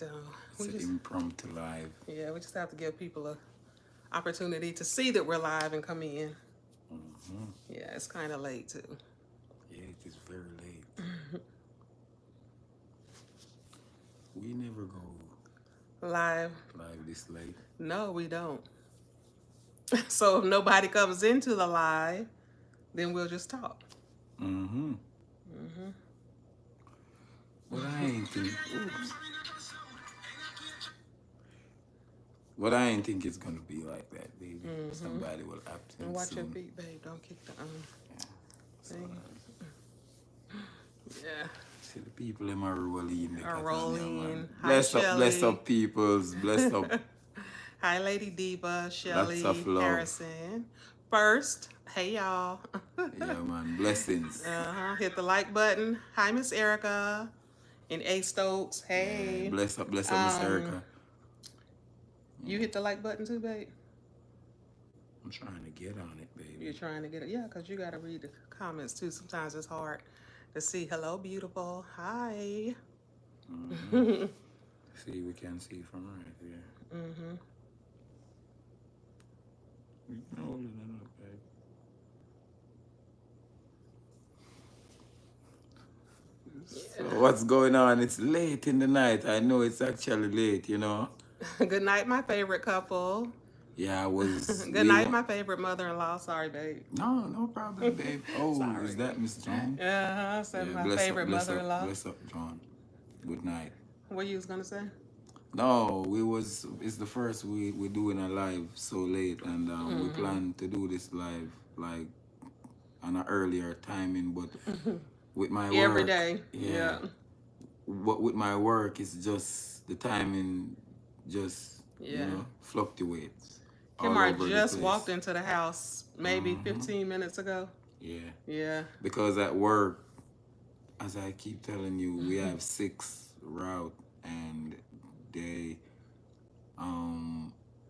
And it's an impromptu live. yeah, we just have to give people a opportunity to see that we're live and come in. Yeah, it's kind of late too. Yeah, it is very late. We never go Live. this late. No, we don't. So if nobody comes into the live, then we'll just talk. But I ain't think. Oops. But I ain't think it's gonna be like that, baby. Somebody will act in And watch soon. your feet, babe. Don't kick the thing. Yeah. See the people in my rolling. Are rolling. Hi, Bless up, bless Shelly. up, peoples. Bless up. Hi, Lady Diva, Shelly, of love. Harrison. First, hey y'all. Yeah, man. Blessings. Hit the like button. Hi, Miss Erica. And A Stokes. Hey. Yeah, bless up, Miss Erica. You hit the like button too, babe? I'm trying to get on it, baby. You're trying to get it? Yeah, because you got to read the comments too. Sometimes it's hard to see. Hello, beautiful. Hi. See, we can see from right here. You can hold it up, babe. So what's going on? It's late in the night. I know it's actually late, you know. Good night, my favorite couple. Yeah, I was. Good night, my favorite mother-in-law. Sorry, babe. No problem, babe. Oh, is that Miss John? So my favorite mother-in-law. Bless up, John. Good night. What you was gonna say? No, it's the first we're doing a live so late, and we plan to do this live like on an earlier timing, but with my work every day. Yeah. But with my work, it's just the timing just you know fluctuates. Kimar just walked into the house maybe 15 minutes ago. Yeah. Yeah. Because at work, as I keep telling you, we have 6 routes, and they,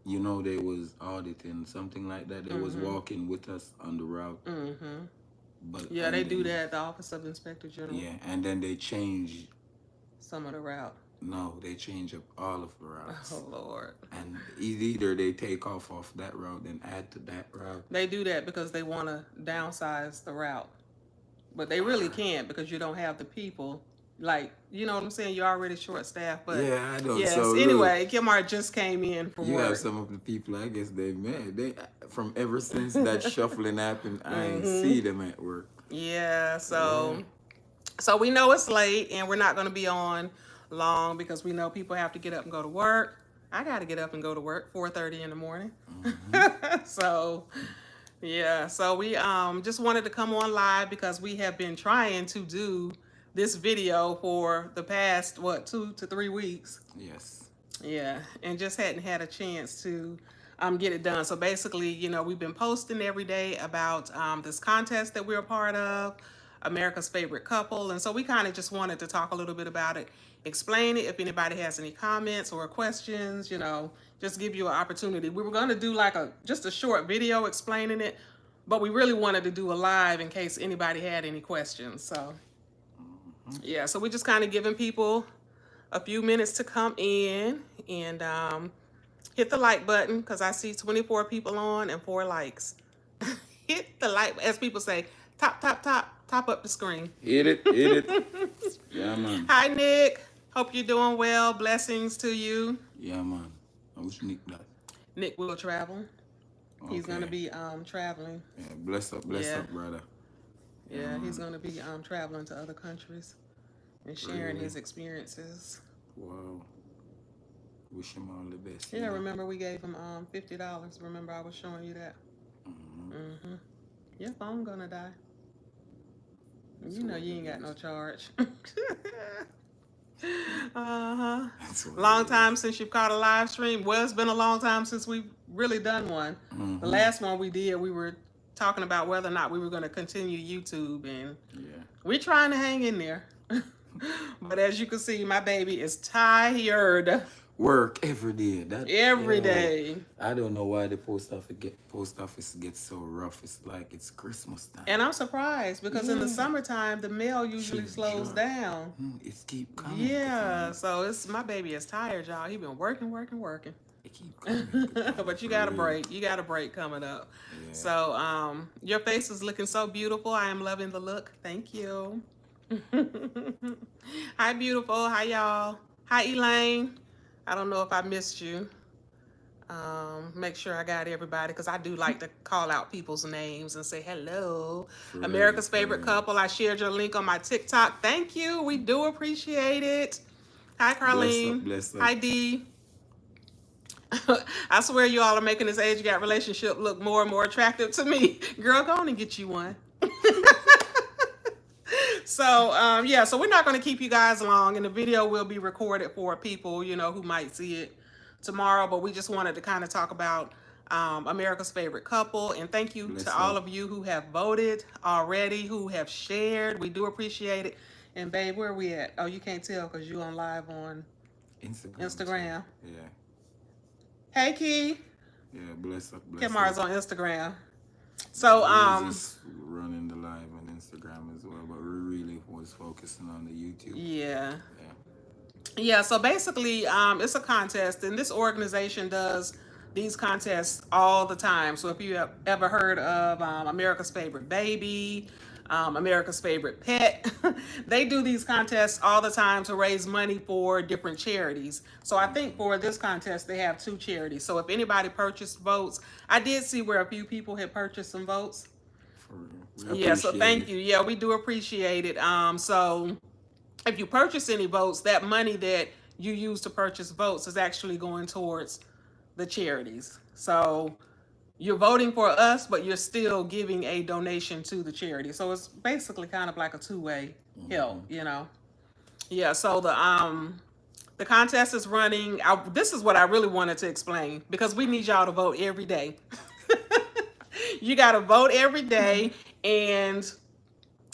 you know, they was auditing something like that. They was walking with us on the route. But yeah, they do that at the Office of Inspector General. Yeah, and then they change some of the route. No, they change up all of the routes. Oh, Lord. And either they take off that route and add to that route. They do that because they want to downsize the route. But they really can't because you don't have the people. Like, you know what I'm saying? You're already short-staffed. But yeah, I know. Yes, so anyway, Kimar just came in from you work. Have some of the people, I guess they mad. They from ever since that shuffling happened, I ain't see them at work. Yeah, so we know it's late and we're not going to be on long because we know people have to get up and go to work. I got to get up and go to work 4:30 in the morning. So yeah, so we just wanted to come on live because we have been trying to do this video for the past 2 to 3 weeks. Yes. Yeah, and just hadn't had a chance to get it done. So basically, you know, we've been posting every day about this contest that we're a part of, America's Favorite Couple. And so we kind of just wanted to talk a little bit about it, explain it. If anybody has any comments or questions, you know, just give you an opportunity. We were going to do like just a short video explaining it, but we really wanted to do a live in case anybody had any questions. So yeah, so we're just kind of giving people a few minutes to come in and hit the like button because I see 24 people on and 4 likes. Hit the like, as people say, top up the screen. Hit it. Yeah, man. Hi, Nick. Hope you're doing well. Blessings to you. Yeah, man. I wish Nick that. Nick will travel. Okay. He's going to be traveling. Yeah, bless up, brother. Yeah, he's going to be traveling to other countries and sharing his experiences. Wow. Wish him all the best. Yeah, remember we gave him $50. Remember I was showing you that? Your phone gonna die. You know you ain't got no charge. Long time since you've caught a live stream. Well, it's been a long time since we've really done one. The last one we did, we were talking about whether or not we were going to continue YouTube, and we're trying to hang in there. But as you can see, my baby is tired. work every day. That every yo, day. I don't know why the post office gets so rough. It's like it's Christmas time. And I'm surprised because in the Yeah, summertime the mail usually shit slows drop. down. It keep coming, Yeah, Katani. so it's my baby is tired, y'all. He been working, working, working. It keep coming, Katani. But you For got a real. break. You got a break coming up. Yeah. So, your face is looking so beautiful. I am loving the look. Thank you. Hi, beautiful. Hi, y'all. Hi, Elaine. I don't know if I missed you. Make sure I got everybody because I do like to call out people's names and say hello. For real, America's for favorite real. couple. I shared your link on my TikTok. Thank you. We do appreciate it. Hi, Bless up, Carlene. bless up. Hi, Dee. I swear you all are making this age gap relationship look more and more attractive to me. Girl, go on and get you one. So yeah, so we're not going to keep you guys long, and the video will be recorded for people, who might see it tomorrow. But we just wanted to kind of talk about America's favorite couple, and thank you Bless to all up. of you who have voted already, who have shared. We do appreciate it. And babe, where are we at? Oh, you can't tell because you on live on Instagram. Yeah. Hey, Key. Yeah, bless up, bless Kimara's up. on Instagram. So We was just running the live on Instagram as well, but we really was focusing on the YouTube. yeah. Yeah. Yeah, so basically, it's a contest, and this organization does these contests all the time. So if you have ever heard of America's Favorite Baby, America's Favorite Pet, they do these contests all the time to raise money for different charities. So I think for this contest, they have two charities. So if anybody purchased votes, I did see where a few people had purchased some votes. For real. We Yeah, so appreciate thank it. you. Yeah, we do appreciate it. So if you purchase any votes, that money that you use to purchase votes is actually going towards the charities. So you're voting for us, but you're still giving a donation to the charity. So it's basically kind of like a two-way help, Yeah, so the contest is running. This is what I really wanted to explain because we need y'all to vote every day. You got to vote every day, and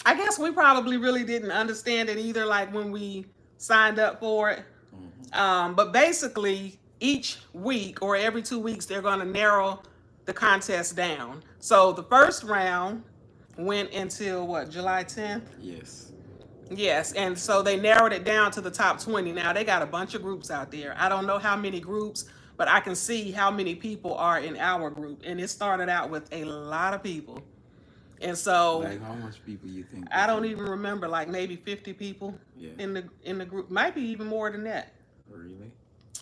I guess we probably really didn't understand it either, like when we signed up for it. But basically, each week or every 2 weeks, they're going to narrow the contest down. So the first round went until what, July 10th? Yes. Yes, and so they narrowed it down to the top 20. Now they got a bunch of groups out there. I don't know how many groups, but I can see how many people are in our group. And it started out with a lot of people. And so Like how much people you think? I don't even remember, like maybe 50 people Yeah. in the group, might be even more than that. Really?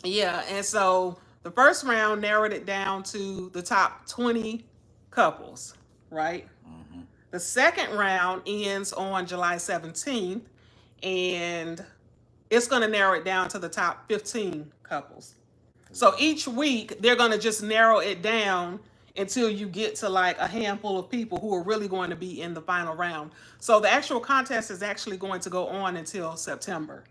Yeah, and so the first round narrowed it down to the top 20 couples, right? The second round ends on July 17th, and it's going to narrow it down to the top 15 couples. So each week, they're going to just narrow it down until you get to like a handful of people who are really going to be in the final round. So the actual contest is actually going to go on until September.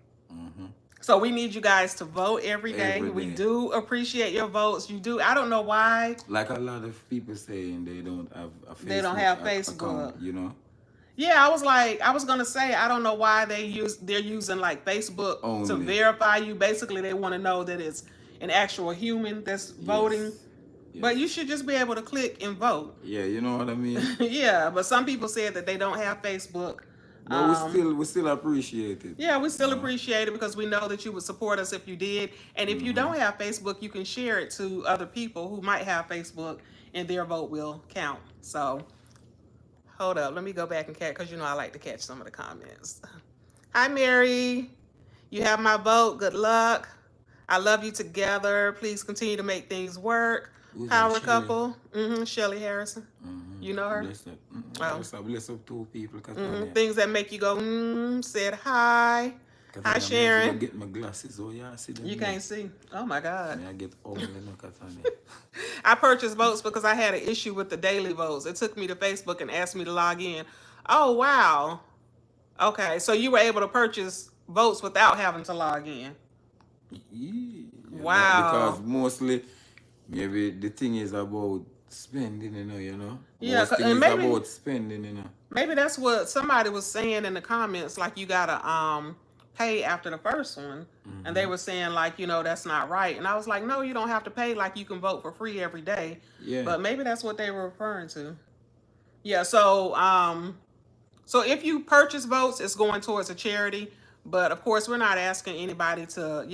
So we need you guys to vote every day. Every We day. do appreciate your votes. You do. I don't know why. Like a lot of people saying they don't have a Facebook They don't have account, Facebook. Yeah, I was gonna say, I don't know why they're using like Facebook to Only. verify you. Basically, they want to know that it's an actual human that's voting. Yes. But you should just be able to click and vote. Yeah, you know what I mean? Yeah, but some people said that they don't have Facebook. But we still appreciate it. Yeah, we still appreciate it because we know that you would support us if you did. And if you don't have Facebook, you can share it to other people who might have Facebook, and their vote will count. So, hold up. Let me go back and catch, because I like to catch some of the comments. Hi, Mary. You have my vote. Good luck. I love you together. Please continue to make things work. Who's Power that, couple. Shelly Harrison. You know her? Bless up. Bless up two people. Things that make you go, said hi. Hi, Sharon. I get my glasses. Oh, yeah, I see them. You can't see. Oh, my God. I get all the look at I purchased votes because I had an issue with the daily votes. It took me to Facebook and asked me to log in. Oh, wow. Okay, so you were able to purchase votes without having to log in. Yeah, Wow. because mostly, maybe the thing is about spending, you know? Yeah, Most thing and is maybe- about spending, Maybe that's what somebody was saying in the comments, like you gotta pay after the first one. And they were saying like, that's not right. And I was like, no, you don't have to pay. Like you can vote for free every day. Yeah. But maybe that's what they were referring to. Yeah. So if you purchase votes, it's going towards a charity. But of course, we're not asking anybody to,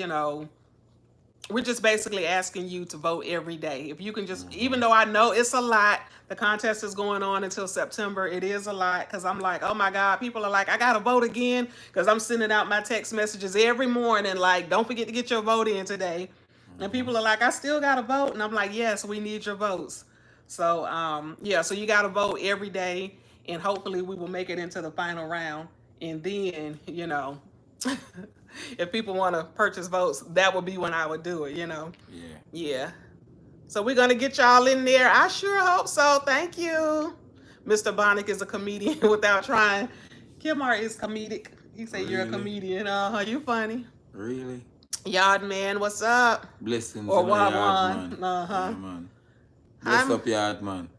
we're just basically asking you to vote every day. If you can just, even though I know it's a lot, the contest is going on until September. It is a lot because I'm like, oh my God, people are like, I got to vote again because I'm sending out my text messages every morning. Like, don't forget to get your vote in today. And people are like, I still got to vote. And I'm like, yes, we need your votes. So, yeah, so you got to vote every day. And hopefully we will make it into the final round. And then, if people want to purchase votes, that would be when I would do it, Yeah. Yeah. So we're going to get y'all in there. I sure hope so. Thank you. Mr. Bonnicks is a comedian without trying. Kilmar is comedic. He said you're a Really? comedian. You funny. Really? Yard man, what's up? Blessings Or in the yard, Wagwan. man. Yeah, man. Bless up yard, man.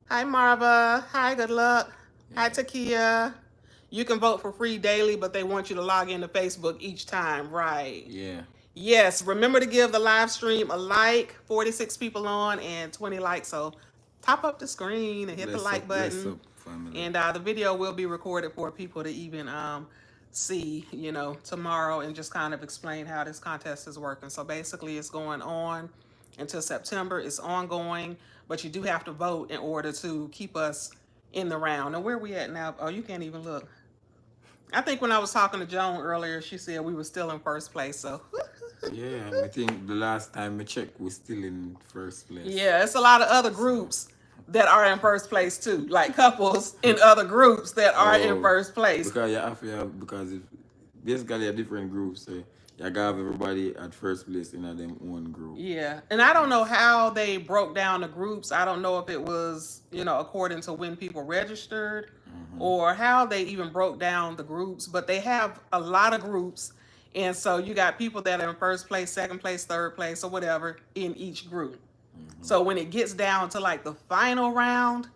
Hi, Marva. Hi, good luck. Hi, Takia. You can vote for free daily, but they want you to log into Facebook each time, right? Yeah. Yes, remember to give the live stream a like. 46 people on and 20 likes. So top up the screen and hit the like button. Bless up, family. And the video will be recorded for people to even see, tomorrow and just kind of explain how this contest is working. So basically it's going on until September. It's ongoing, but you do have to vote in order to keep us in the round. And where we at now? Oh, you can't even look. I think when I was talking to Joan earlier, she said we were still in first place. So Yeah, I think the last time I checked, we're still in first place. yeah, it's a lot of other groups that are in first place too, like couples in other groups that are in first place. Because you have to have, because if, basically a different group, so you gotta have everybody at first place in them own group. Yeah, and I don't know how they broke down the groups. I don't know if it was, according to when people registered or how they even broke down the groups, but they have a lot of groups. And so you got people that are in first place, second place, third place, or whatever in each group. So when it gets down to like the final round,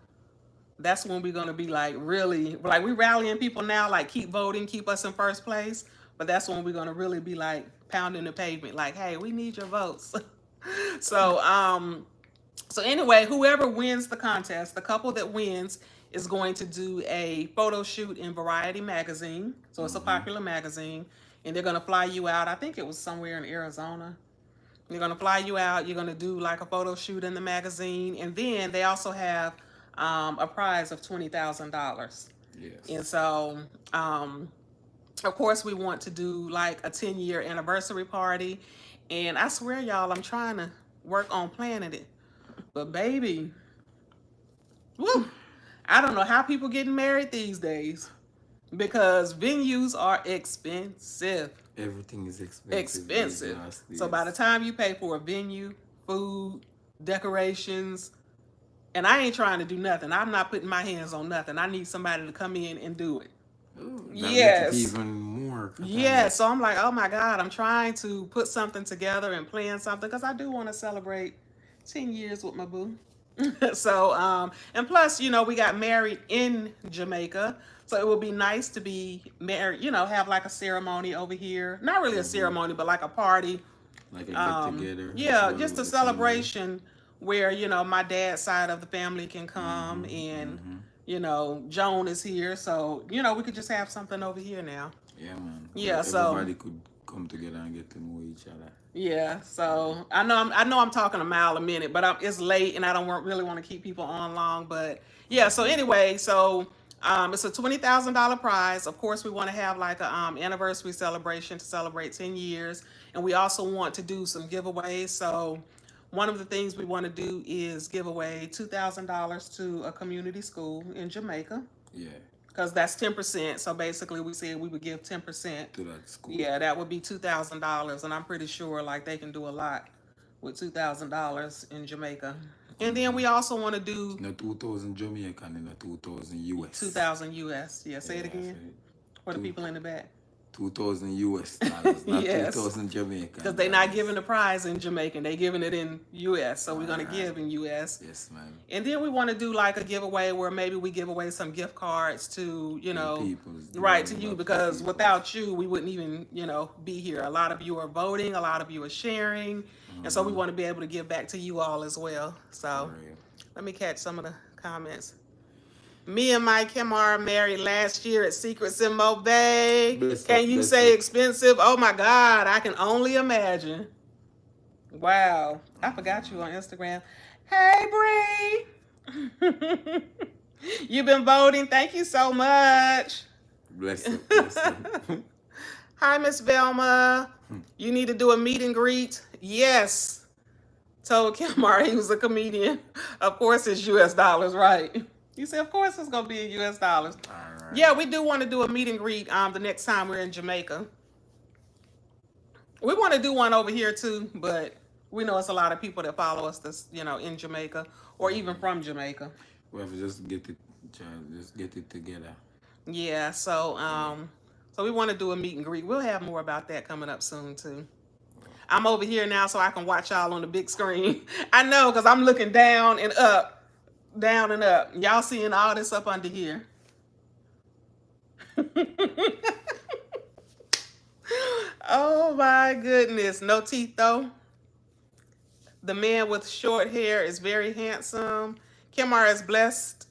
that's when we're going to be like really, like we rallying people now, like keep voting, keep us in first place. But that's when we're going to really be like pounding the pavement, like, hey, we need your votes. So anyway, whoever wins the contest, the couple that wins is going to do a photo shoot in Variety magazine. So it's a popular magazine. And they're going to fly you out. I think it was somewhere in Arizona. They're going to fly you out. You're going to do like a photo shoot in the magazine. And then they also have a prize of $20,000. Yes. And so, of course, we want to do like a 10-year anniversary party. And I swear, y'all, I'm trying to work on planning it. But baby, woo, I don't know how people getting married these days. Because venues are expensive. Everything is expensive. Expensive. So by the time you pay for a venue, food, decorations, and I ain't trying to do nothing. I'm not putting my hands on nothing. I need somebody to come in and do it. Ooh, yes. Make it even more. Yeah. So I'm like, oh my God, I'm trying to put something together and plan something because I do want to celebrate 10 years with my boo. So, and plus, we got married in Jamaica. So it would be nice to be married, have like a ceremony over here. Not really a ceremony, but like a party. Like a get together. Yeah, just a celebration where, my dad's side of the family can come and, Joan is here. So, we could just have something over here now. Yeah, man. Yeah, everybody could come together and get to know each other. Yeah, so I know I'm talking a mile a minute, but it's late and I don't really want to keep people on long. But yeah, so anyway, so it's a $20,000 prize. Of course, we want to have like a anniversary celebration to celebrate 10 years, and we also want to do some giveaways. So one of the things we want to do is give away $2,000 to a community school in Jamaica. Yeah. Because that's 10%. So basically, we said we would give 10% to that school. Yeah, that would be $2,000, and I'm pretty sure like they can do a lot with $2,000 in Jamaica. And then we also want to do no 2,000 Jamaican and a 2,000 US. 2,000 US. Yeah, say it again for the people in the back. 2,000 US dollars, not Yes. 2,000 Jamaican. Because they're not giving the prize in Jamaican. They're giving it in US. So we're going to give in US. Yes, ma'am. And then we want to do like a giveaway where maybe we give away some gift cards to, you know, peoples, right, to you, because without you, we wouldn't even, you know, be here. A lot of you are voting, a lot of you are sharing. And so we want to be able to give back to you all as well. So let me catch some of the comments. Me and Mike Kim are married last year at Secrets in Mo Bay. Can you say expensive? Oh my God, I can only imagine. Wow, I forgot you on Instagram. Hey, Bree. You've been voting. Thank you so much. Bless you. Bless you. Hi, Miss Velma. You need to do a meet and greet. Yes. Told Kimar he was a comedian. Of course, it's US dollars, right? You said, of course, it's going to be in US dollars. All right. Yeah, we do want to do a meet and greet the next time we're in Jamaica. We want to do one over here, too, but we know it's a lot of people that follow us that's, you know, in Jamaica or even from Jamaica. We have to just get it together. Yeah, so so we want to do a meet and greet. We'll have more about that coming up soon, too. I'm over here now so I can watch y'all on the big screen. I know, because I'm looking down and up. Down and up. Y'all seeing all this up under here. Oh my goodness. No teeth though. The man with short hair is very handsome. Kimar is blessed.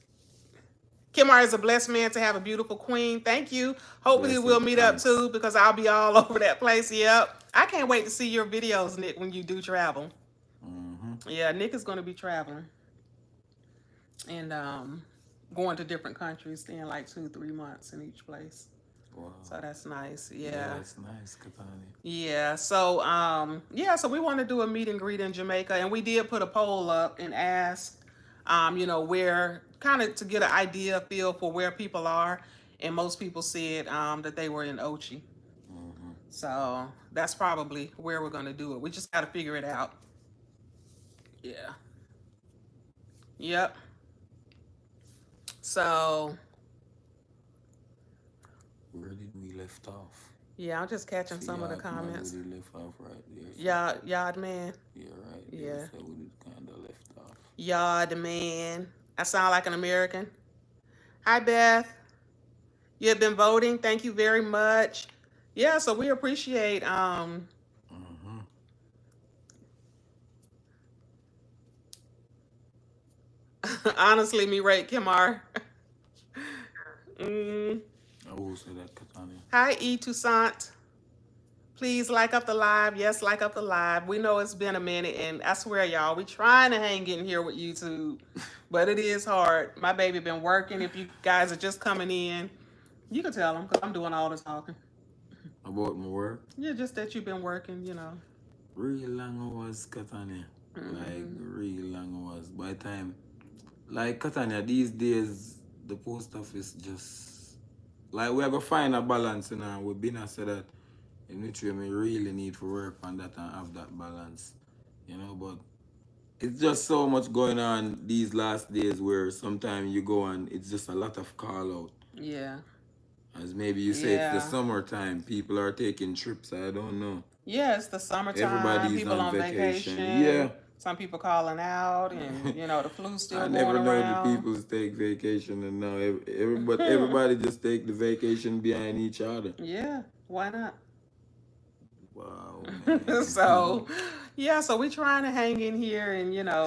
Kimar is a blessed man to have a beautiful queen. Thank you. Hopefully we'll meet up too, because I'll be all over that place. Yep. I can't wait to see your videos, Nick, when you do travel. Yeah, Nick is going to be traveling. And going to different countries, staying like 2-3 months in each place. Wow. So that's nice. Yeah, that's nice, Katani. Yeah, so yeah, so we want to do a meet and greet in Jamaica, and we did put a poll up and ask you know, where, kind of to get an idea, feel for where people are, and most people said that they were in Ochi. So that's probably where we're going to do it. We just got to figure it out. Yeah. Yep. So, where did we left off? Yeah, I'm just catching some of the comments. We left off right there. Yard man. Yeah, right. Yeah. So we kind of left off. Yard man. I sound like an American. Hi, Beth. You have been voting. Thank you very much. Yeah, so we appreciate honestly, me rate Kimar. I will say that, Katania. Hi, E. Toussaint. Please like up the live. Yes, like up the live. We know it's been a minute, and I swear, y'all, we trying to hang in here with YouTube, but it is hard. My baby been working. If you guys are just coming in, you can tell them, because I'm doing all the talking. About my work? Yeah, just that you've been working, you know. Real long hours, Katania. Like, real long hours. By the time, like, Katania, these days, the post office just, like, we are going to find a balance, you know. We've been said that, in which way we really need to work on that and have that balance, you know. But it's just so much going on these last days where sometimes you go and it's just a lot of call out. Yeah. As maybe you say, it's the summertime, people are taking trips, I don't know. Yeah, it's the summertime. Everybody's people on vacation. Yeah. Some people calling out, and you know, the flu's still going around. I never know the people take vacation, and now everybody just take the vacation behind each other. Yeah, why not? Wow. So, yeah, so we're trying to hang in here and, you know,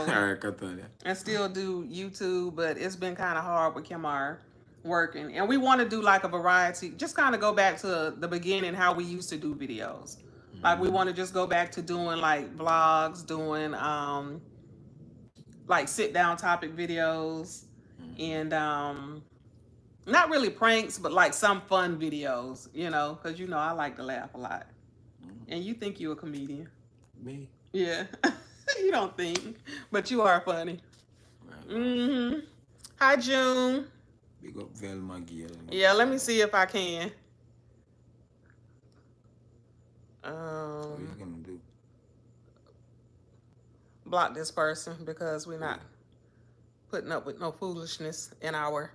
and still do YouTube, but it's been kind of hard with Kimar working. And we want to do like a variety, just kind of go back to the beginning, how we used to do videos. Like, we want to just go back to doing like vlogs, doing like sit down topic videos, and not really pranks, but like some fun videos, you know, because you know I like to laugh a lot. And you think you're a comedian. Me? Yeah. You don't think, but you are funny. Hi, June. Big up Velma Gill. Yeah, let me see if I can. What are you gonna do? Block this person because we're not putting up with no foolishness in our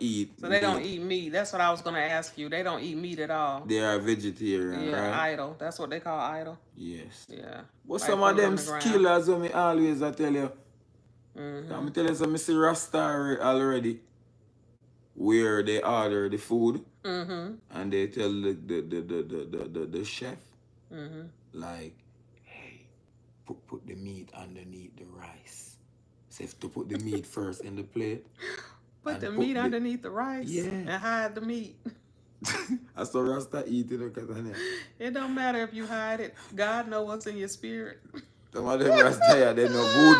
eat So they don't meat. eat meat. That's what I was gonna ask you. They don't eat meat at all. They are vegetarian, Yeah, right? idle. That's what they call idle. Yes. Yeah, But like some put of it on them the ground. skillers, when me always I tell you, Mm-hmm. I'm tell you some, I see Rasta already where they order the food Mm-hmm. and they tell the chef, Mm-hmm. like, hey, put the meat underneath the rice. So if to put the meat first in the plate Put and the put meat the underneath the rice yeah. and hide the meat. I saw Rasta eating it. It don't matter if you hide it. God knows what's in your spirit. Some of them Rasta, they no good.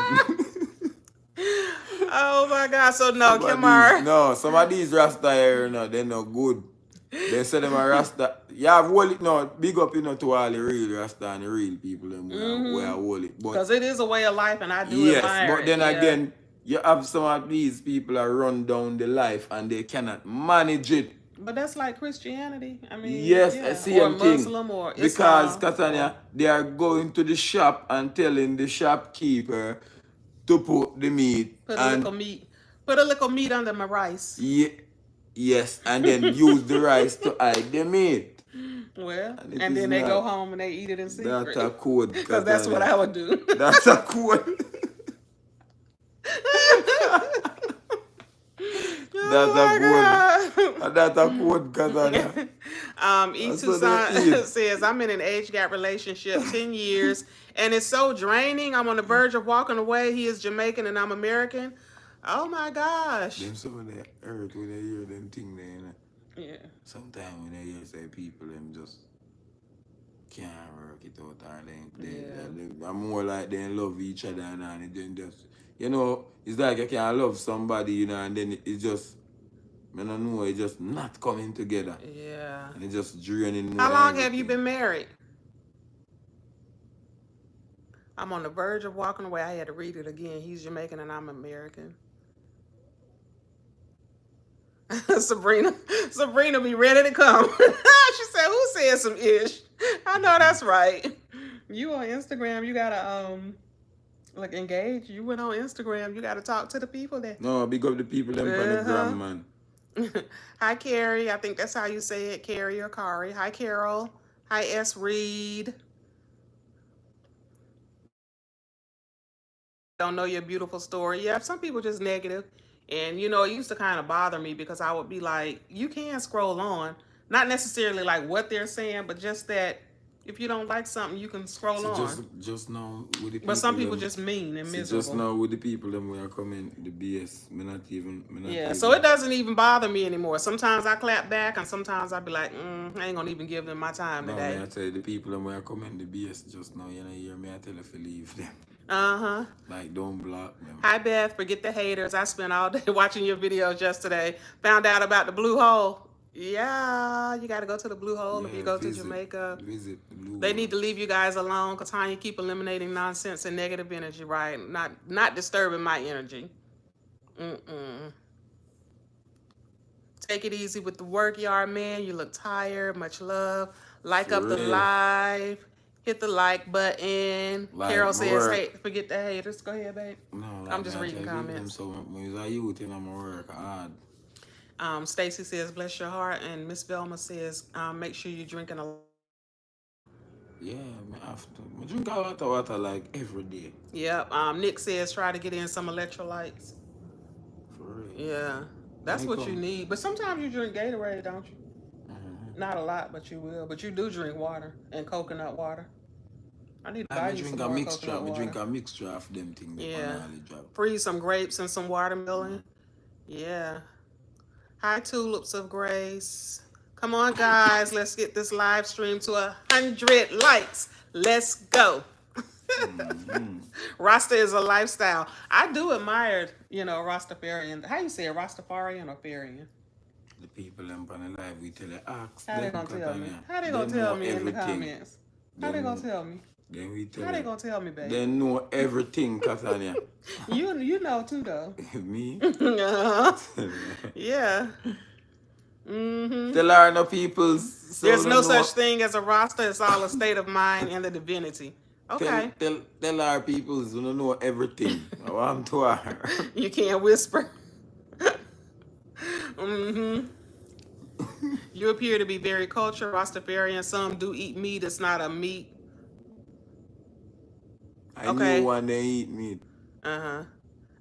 Oh my God! So no, Kimar. Some of these Rasta here, no, they no good. They say them a Rasta. Yeah, hold it no, big up to all the real Rasta and the real people them where I hold it. But Because it is a way of life, and I do yes, admire but it. then Yeah. again, you have some of these people that run down the life and they cannot manage it. But that's like Christianity. I mean, Yes, yeah. same Or thing. Muslim or Because Islam. Catania, they are going to the shop and telling the shopkeeper to put the meat Put a and little meat. Put a little meat under my rice. yes, and then use the rice to hide the meat. Well, it and is then they not. go home and they eat it in secret. That's a code. Because that's what I would do. That's a code. That's a code. That's a code, Catania. E2 says, I'm in an age gap relationship, 10 years, and it's so draining. I'm on the verge of walking away. He is Jamaican and I'm American. Oh my gosh. Them some of the earth when they hear them thing there, you know. Yeah. Sometimes when they hear say people them just can't work it out or they are more like they love each other and then just it's like you can love somebody, and then it's just I don't know, it's just not coming together. Yeah. And it's just draining more. How long have you been married? I'm on the verge of walking away. I had to read it again. He's Jamaican and I'm American. Sabrina be ready to come. She said, who said some ish? I know that's right. You on Instagram, you gotta like engage. You went on Instagram, you gotta talk to the people there. No, big up the people them on the gram, man. Hi Carrie, I think that's how you say it, Carrie or Kari. Hi Carol. Hi S. Reed. Don't know your beautiful story. Yeah, some people just negative. And it used to kind of bother me because I would be like, you can scroll on. Not necessarily like what they're saying, but just that if you don't like something, you can scroll on. Just now with the people. But some people just mean and miserable. Just now with the people them we are coming the BS. So it doesn't even bother me anymore. Sometimes I clap back and sometimes I be like, I ain't gonna even give them my time today. I tell you, the people them we are coming the BS just now, you hear me, I tell you if you leave them. Like, don't block them. Hi, Beth. Forget the haters. I spent all day watching your videos yesterday. Found out about the blue hole. Yeah, you got to go to the blue hole if you go to Jamaica. Visit the blue They need to leave you guys alone because Tanya keep eliminating nonsense and negative energy, right? Not disturbing my energy. Take it easy with the work, yard man. You look tired. Much love. Like up the live. Hit the like button. Carol says, hey, forget the haters. Go ahead, babe. No, I'm just reading comments. So when I youth and I'm work hard. Stacy says, bless your heart. And Miss Velma says, make sure you're drinking a lot. Yeah, I have to. I drink a lot of water like every day. Yep. Nick says, try to get in some electrolytes. For real. Yeah. That's what you need. But sometimes you drink Gatorade, don't you? Not a lot, but you will. But you do drink water and coconut water. I need to buy you some more coconut water. I drink a mixture of them things. Yeah. Freeze some grapes and some watermelon. Yeah. Hi, Tulips of Grace. Come on, guys. Let's get this live stream to 100 likes. Let's go. Rasta is a lifestyle. I do admire, Rastafarian. How you say it? Rastafarian or Farian? The people on the live, we tell you, ask. How they gonna tell me? How they gonna tell me in the comments? How they gonna tell me? Then we tell How they gonna tell me, baby? They know everything, Catania. You know too, though. Me? Yeah. Tell her no people. There's no such thing as a Rasta. It's all a state of mind and the divinity. Okay. Tell our people who don't know everything. I want to her. You can't whisper. Mm-hmm. You appear to be very cultured, Rastafarian. Some do eat meat. It's not a meat. I knew Okay. one they eat meat. Uh-huh.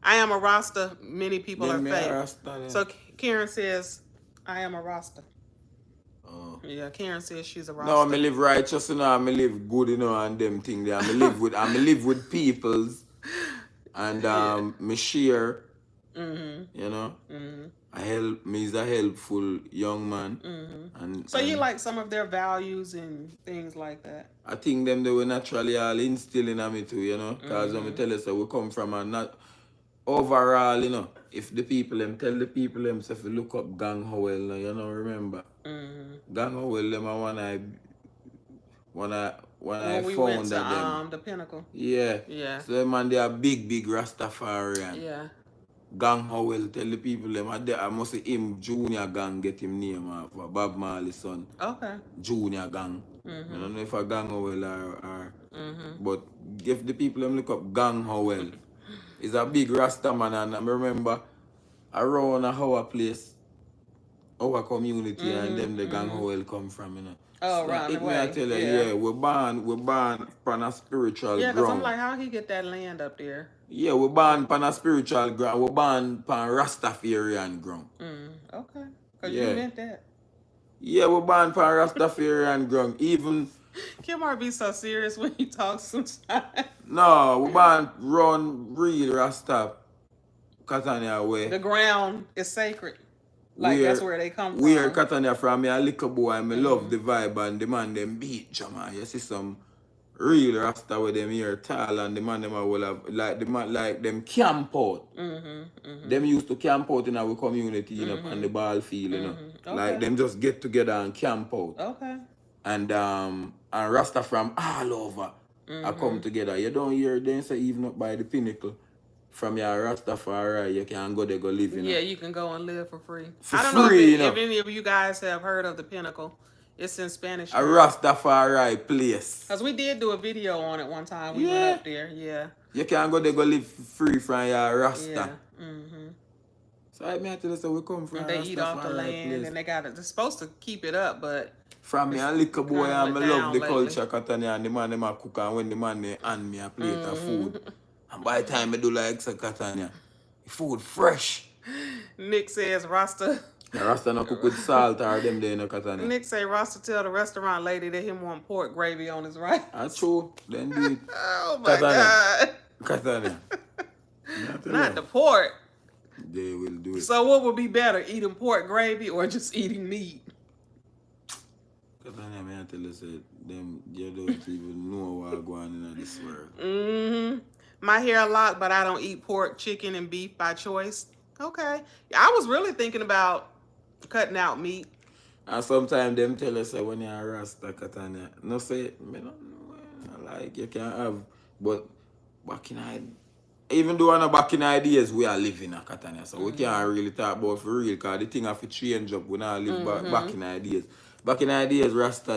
I am a Rasta. Many people are Then me a fake. Rasta then. So Karen says, I am a Rasta. Oh. Yeah, Karen says she's a No, me Rasta. live righteous, you know, me live good, you know, and them thing there. I live with peoples and Yeah. me share, Mm-hmm. you know. Mm-hmm. I help me is a helpful young man. Mm-hmm. And So you like some of their values and things like that. I think them they were naturally all instilling in me too, you know. Cause when me tell us we come from a not overall, you know, if the people them tell the people themselves look up Gang Howell, you know, remember. Mm-hmm. Gang Howell them are when I When we went found to them. the Pinnacle. Yeah. Yeah. So them and they are big Rastafarian. Yeah. Gang Howell tell the people them I must say him Junior Gang get him name for Bob Marley's son. Okay. Junior Gang. Mm-hmm. I don't know if a Gang Howell or Mm-hmm. but if the people them look up Gang Howell, is a big Rasta man and I remember around our place, our community and them the Gang Howell come from, you know. Oh, So around the it me I way. tell you, Yeah. yeah, we're born on a spiritual Yeah, because I'm ground. like, how he get that land up there? Yeah, we're born on a spiritual ground. We're born on Rastafarian ground. Okay. Because you Yeah. meant that. Yeah, we're born on Rastafarian ground. Even Kimar be so serious when he talks sometimes. no, we're born run real Rasta Catania way. The ground is sacred. Like that's where they come from. Catania from me a little boy and me love the vibe and the man them beat jama. You see some real Rasta with them here tall and the man them will have like the man like them camp out. Them used to camp out in our community, you know, on the ball field, you know. Okay. Like them just get together and camp out. Okay. And Rasta from all over I come together. You don't hear them say even up by the Pinnacle. From your Rastafari, you can go there, go live, you know. Yeah, you can go and live for free. For I don't know free, if any of you guys have heard of the Pinnacle. It's in Spanish. A Rastafari place. Because we did do a video on it one time. We went up there, yeah. You can go there, go live free from your Rasta. Yeah. So I mean, I tell you, so we come from And they eat off the land, place. and they're supposed to keep it up, but from me a little boy kinda and went I love down the lately. culture Catania and the man them a cook and when the man they hand me a plate of food. And by the time I do like say Catania, the food fresh. Nick says Rasta. The Rasta no cook with salt or them there in Catania. Nick say Rasta tell the restaurant lady that he want pork gravy on his rice. That's true. Then do it. Oh my God. Catania. Not the pork. They will do it. So what would be better, eating pork gravy or just eating meat? Catania, I tell you, say, them, those people know what's going on in this world. My hair locked, but I don't eat pork, chicken, and beef by choice. Okay. I was really thinking about cutting out meat. And sometimes them tell us that when you're a Rasta, Catania, no say, me don't know, like you can have, but back in even though on back in ideas we are living in Catania, so we can't really talk about for real, because the thing have to change up. We not live back in ideas. Back in ideas, Rasta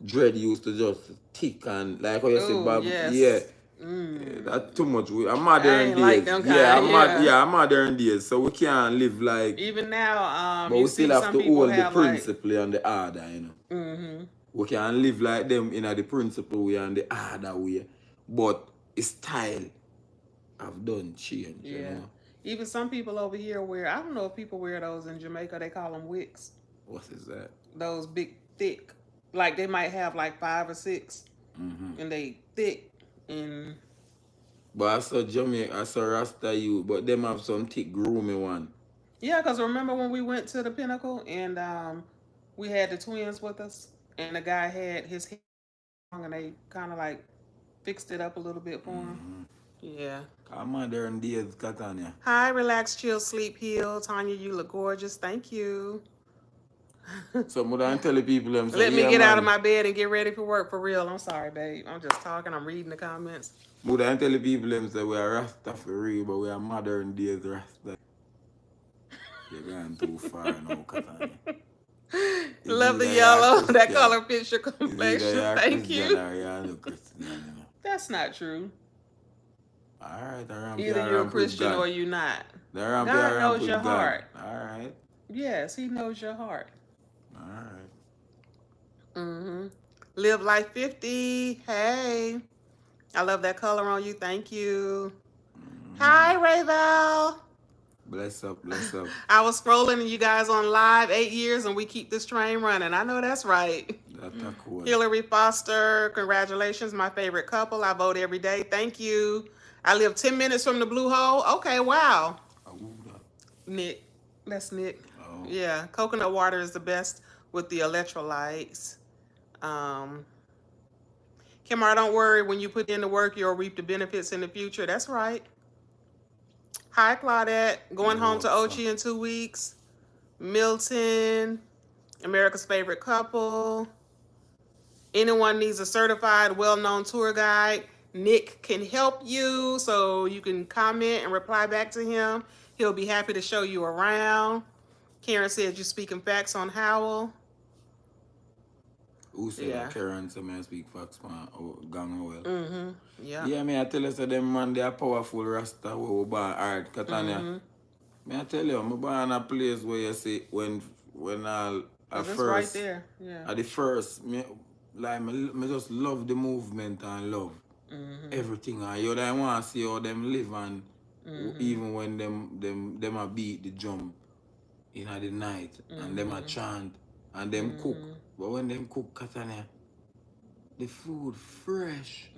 dread used to just tick and like how you said, Bob, yes. yeah. That's too much. I'm modern days. Like them I'm modern days, so we can't live like. Even now, but you we still see have some to people hold the have principle and the order, you know. We can't live like them in the principle way and the order way, but style have done change. Yeah. You know? Even some people over here wear. I don't know if people wear those in Jamaica. They call them wicks. What is that? Those big, thick. Like they might have like 5 or 6, and they thick and. But I saw Jamaica, I saw Rasta you, but them have some thick groomy one. Yeah, because remember when we went to the Pinnacle and we had the twins with us, and the guy had his hair long, and they kind of like fixed it up a little bit for him. Yeah. Modern days, Catania. Hi, relax, chill, sleep, heal. Tanya, you look gorgeous. Thank you. So I don't tell the people them. Let me get out of my bed and get ready for work for real. I'm sorry, babe. I'm just talking. I'm reading the comments. I don't tell the people them say we are Rasta for real, but we are modern days Rasta. You're going too far now, Catania. Love the yellow. That color fits your complexion. Thank you. Or you're no Christian, you know. That's not true. Alright, I ramp Either your you're a ramp with Christian God. or you're not. The ramp God your ramp knows your with God. heart. Alright. Yes, he knows your heart. Alright. Live Life 50. Hey. I love that color on you. Thank you. Hi, Rayvel. Bless up, bless up. I was scrolling and you guys on live 8 years and we keep this train running. I know that's right. That's cool. Hillary Foster, congratulations, my favorite couple. I vote every day. Thank you. I live 10 minutes from the Blue Hole. Okay, wow. Nick. That's Nick. Oh. Yeah, coconut water is the best with the electrolytes. Kimar, don't worry. When you put in the work, you'll reap the benefits in the future. That's right. Hi, Claudette. Going home to Ochi in 2 weeks. Milton, America's favorite couple. Anyone needs a certified, well-known tour guide, Nick can help you. So you can comment and reply back to him. He'll be happy to show you around. Karen said you're speaking facts on Howell. Who said that? Karen said I speak facts man gang well. Yeah. Yeah, me I tell you so them man they are powerful Rasta we born alright, Catania. Me I tell you, I'm born in a place where you see when all at first right there. Yeah. at the first me just love the movement and love everything and you don't want to see how them live and even when them a beat the drum in the night and them a chant and them cook. But when them cook Catania, the food fresh.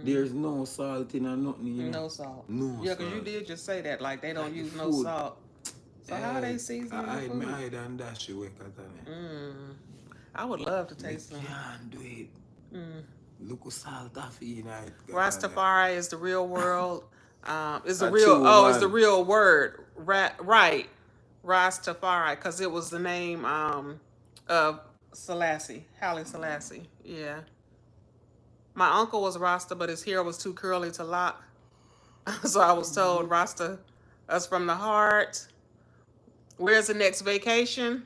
There's no salt in or nothing. You know? No salt. No yeah, salt. because you did just say that. Like, they don't use no food. salt. So how they season the food? I hide and dash away, Catania. I would love to taste some. Can't do it. Look at salt off in it. Rastafari is the real world. Is the A real, true oh, it's man. the real word. Right. Rastafari, because it was the name of Selassie, Haile Selassie. Yeah. My uncle was Rasta, but his hair was too curly to lock. So I was told, Rasta, us from the heart. Where's the next vacation?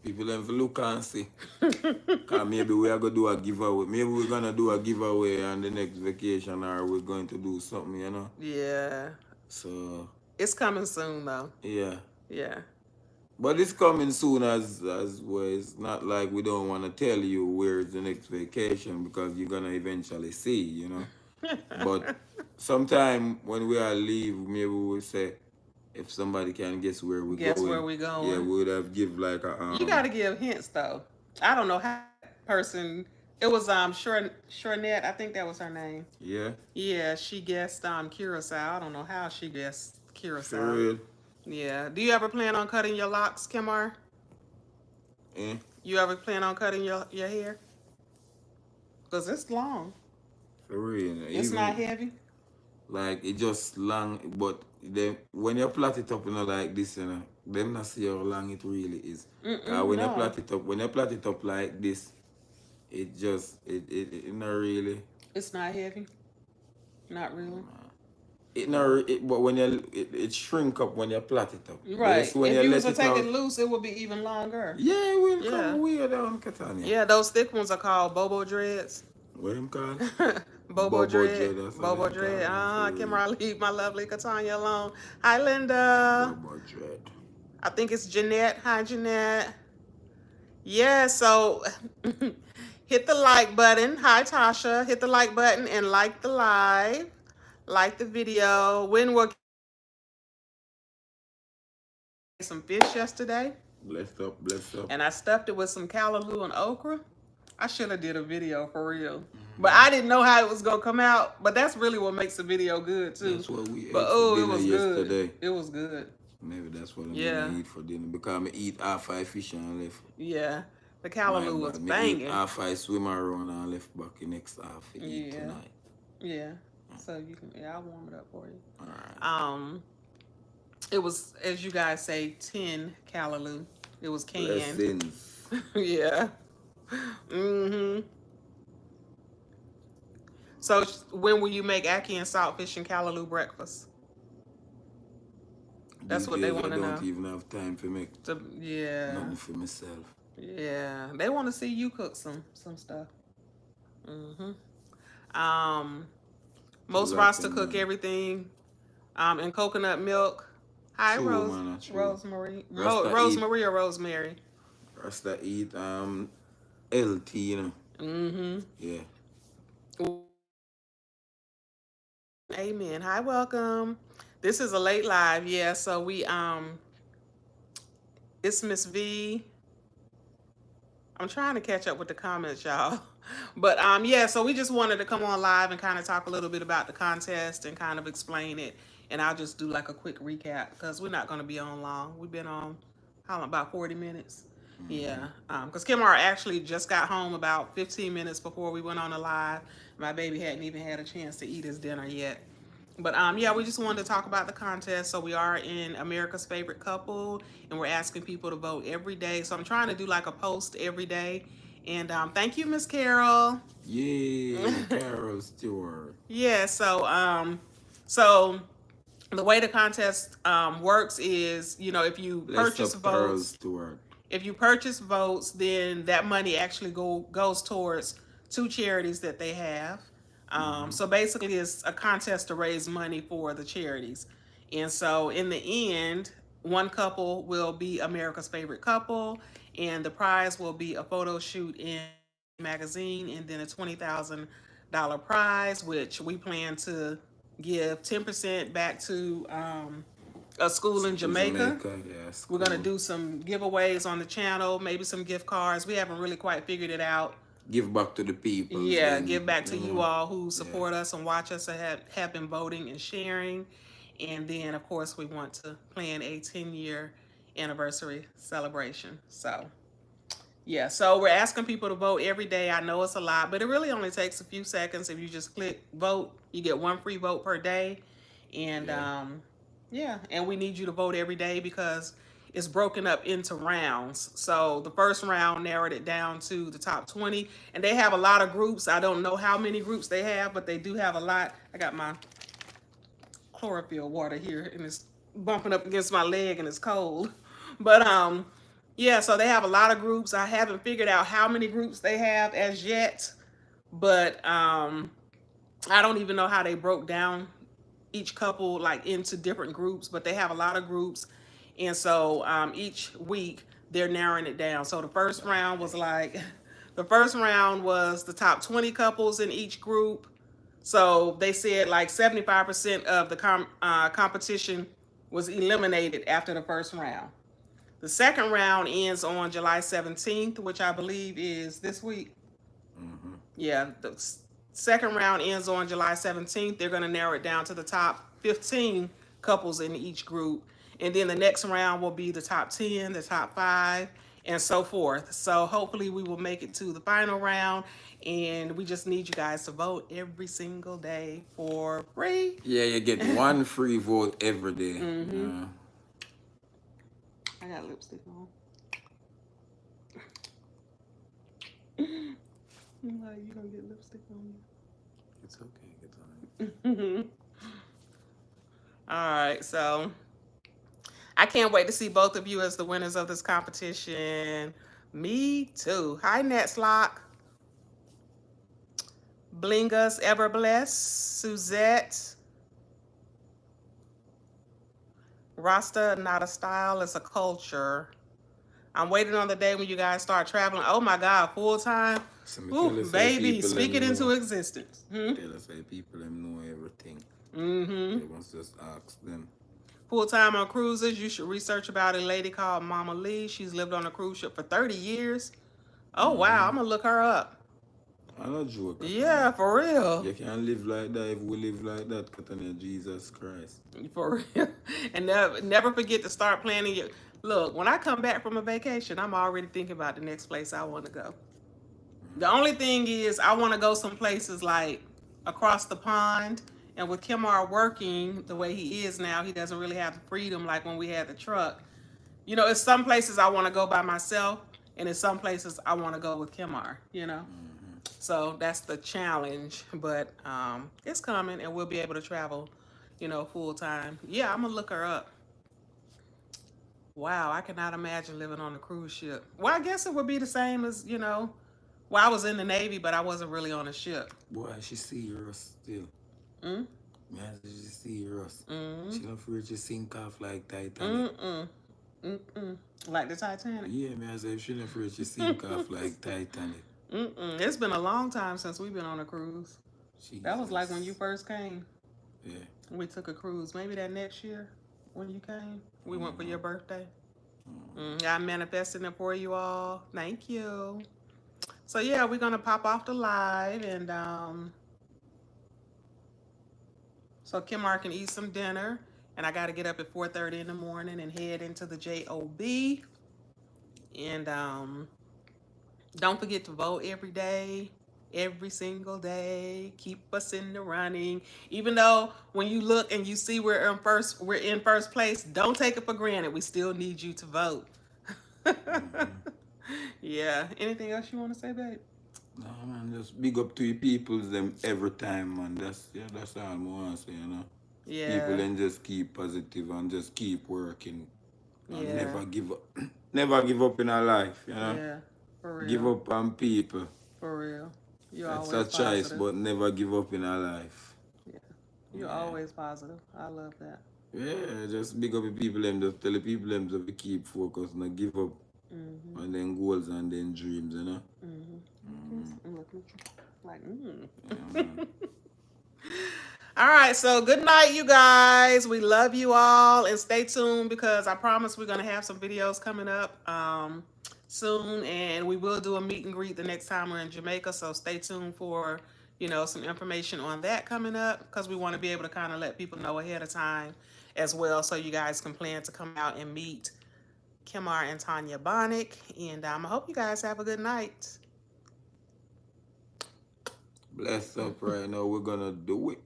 People them for look and see. Cause maybe we are gonna do a giveaway. Maybe we're gonna do a giveaway on the next vacation or we're going to do something, you know? Yeah. So It's coming soon though. yeah. Yeah. But it's coming soon as well. It's not like we don't want to tell you where's the next vacation because you're gonna eventually see, you know. But sometime when we are leave, maybe we'll say if somebody can guess where we're Guess going. where we going. Yeah, we would have give like a You gotta give hints though. I don't know how that person. It was Shornette. I think that was her name. Yeah. Yeah, she guessed Curacao. I don't know how she guessed Curacao. For real. Yeah. Do you ever plan on cutting your locks, Kimar? You ever plan on cutting your hair? Because it's long. For real. It's Even, not heavy. Like it just long, but then when you plait it up, you know, like this, you know, them not see how long it really is. When you plait it up like this, it just it not really. It's not heavy. Not really. But when it shrink up when you plait it up. Right. When if you let was to take out, it loose, it would be even longer. Yeah, it will come way down, Catania. Yeah, those thick ones are called Bobo dreads. What them called? Bobo dread. Bobo dread. Kimberly, leave my lovely Katanya alone. Hi, Linda. Bobo dread. I think it's Jeanette. Hi, Jeanette. Yeah, so hit the like button. Hi, Tasha. Hit the like button and like the live. Like the video. When will some fish yesterday? Blessed up, blessed up. And I stuffed it with some callaloo and okra. I should have did a video for real. But I didn't know how it was gonna come out. But that's really what makes the video good too. That's what we ate but for dinner it was yesterday. good. It was good. Maybe that's what I'm gonna eat for dinner. Because I eat half I fish and left. Yeah. The callaloo was banging. Half I swim around and left back the next half to eat tonight. Yeah. So you can I'll warm it up for you. Alright. It was, as you guys say, 10 callaloo. It was canned. Blessings. Yeah. So when will you make ackee and saltfish and callaloo breakfast? That's what they want to know. I don't even have time to make nothing for myself. Yeah. They want to see you cook some stuff. Um, True most that Rasta thing, cook man. everything in coconut milk. Hi, True, man. True. Rosemary, Rasta eat. Rosemary or Rosemary. Rasta eat. LT. You know. Mm-hmm. Yeah. Amen. Hi, welcome. This is a late live, yeah. So it's Miss V. I'm trying to catch up with the comments, y'all. But yeah, so we just wanted to come on live and kind of talk a little bit about the contest and kind of explain it. And I'll just do like a quick recap because we're not going to be on long. We've been on how long? About 40 minutes. Mm-hmm. Yeah, because Kimar actually just got home about 15 minutes before we went on the live. My baby hadn't even had a chance to eat his dinner yet. But yeah, we just wanted to talk about the contest. So we are in America's Favorite Couple, and we're asking people to vote every day. So I'm trying to do like a post every day. And thank you, Miss Carol. Yay, Carol Stewart. Yeah. So the way the contest works is, if you Bless purchase up Carol votes, Stewart. then that money actually goes towards two charities that they have. Mm-hmm. So basically, it's a contest to raise money for the charities. And so in the end, one couple will be America's Favorite Couple, and the prize will be a photo shoot in magazine, and then a $20,000 prize, which we plan to give 10% back to a school in In Jamaica. Jamaica, yes, We're gonna cool. do some giveaways on the channel, maybe some gift cards. We haven't really quite figured it out. Give back to the peoples, Yeah, then, give back to you you know. all who Yeah. support us and watch us and have been voting and sharing. And then, of course, we want to plan a 10-year anniversary celebration. So, yeah, so we're asking people to vote every day. I know it's a lot, but it really only takes a few seconds. If you just click vote, you get one free vote per day. And Yeah. yeah, and we need you to vote every day because it's broken up into rounds. So the first round narrowed it down to the top 20, and they have a lot of groups. I don't know how many groups they have, but they do have a lot. I got my chlorophyll water here, and it's bumping up against my leg, and it's cold. But yeah, so they have a lot of groups. I haven't figured out how many groups they have as yet, but I don't even know how they broke down each couple like into different groups, but they have a lot of groups, and so each week they're narrowing it down. So the first round was the top 20 couples in each group. So they said like 75% of the competition was eliminated after the first round. The second round ends on July 17th, which I believe is this week. Mm-hmm. Yeah, the second round ends on July 17th. They're going to narrow it down to the top 15 couples in each group. And then the next round will be the top 10, the top 5, and so forth. So hopefully we will make it to the final round. And we just need you guys to vote every single day for free. Yeah, you get one free vote every day. Mm-hmm. I got lipstick on. Like, you gonna get lipstick on It's okay. It's all you. All right, so I can't wait to see both of you as the winners of this competition. Me too. Hi, Netslock. Bling us, ever bless. Suzette. Rasta, not a style, it's a culture. I'm waiting on the day when you guys start traveling. Oh my God, full time. So me Ooh, tell us how baby, people speak them it into know. existence. Tell us how people them know everything. Mm-hmm. They must just ask them. Full time on cruises. You should research about a lady called Mama Lee. She's lived on a cruise ship for 30 years. Oh wow, I'm gonna look her up. I'm not joke, Katana. Yeah, for real. You can't live like that if we live like that, Katana. Jesus Christ. For real. And never forget to start planning your look, when I come back from a vacation, I'm already thinking about the next place I want to go. The only thing is I want to go some places like across the pond. And with Kimar working the way he is now, he doesn't really have the freedom like when we had the truck. It's some places I want to go by myself, and it's some places I want to go with Kimar. So that's the challenge, but it's coming, and we'll be able to travel, full time. Yeah, I'm gonna look her up. Wow, I cannot imagine living on a cruise ship. Well, I guess it would be the same as Well, I was in the Navy, but I wasn't really on a ship. Boy, she see Russ still. Mm? Man, she see Russ. Mm. She don't afraid to sink off like Titanic. Like the Titanic. Yeah, man, I say if she not afraid to sink off like Titanic. It's been a long time since we've been on a cruise. Jesus. That was like when you first came. Yeah. We took a cruise. Maybe that next year when you came. We went for your birthday. I manifested it for you all. Thank you. So yeah, we're gonna pop off the live and so Kimar can eat some dinner, and I got to get up at 4:30 in the morning and head into the job. And don't forget to vote every day, every single day. Keep us in the running. Even though when you look and you see we're in first place. Don't take it for granted. We still need you to vote. Yeah. Anything else you want to say, babe? No, man, just big up to your peoples them every time, man. That's all I want to say, you know. Yeah. People then just keep positive and just keep working and Yeah. never give up. Never give up in our life, you know. Yeah. For real. Give up on people. For real. You're That's always a choice, positive. but never give up in our life. Yeah. You're always positive. I love that. Yeah, just big up the people them, just tell the people them to keep focused, not give up on them goals and them dreams, you know. I'm looking at you like, Yeah, man. All right, so good night, you guys. We love you all, and stay tuned because I promise we're gonna have some videos coming up soon, and we will do a meet and greet the next time we're in Jamaica. So stay tuned for some information on that coming up because we want to be able to kind of let people know ahead of time as well, so you guys can plan to come out and meet Kimar and Tanya Bonnick. And I hope you guys have a good night. Bless up right now. We're gonna do it.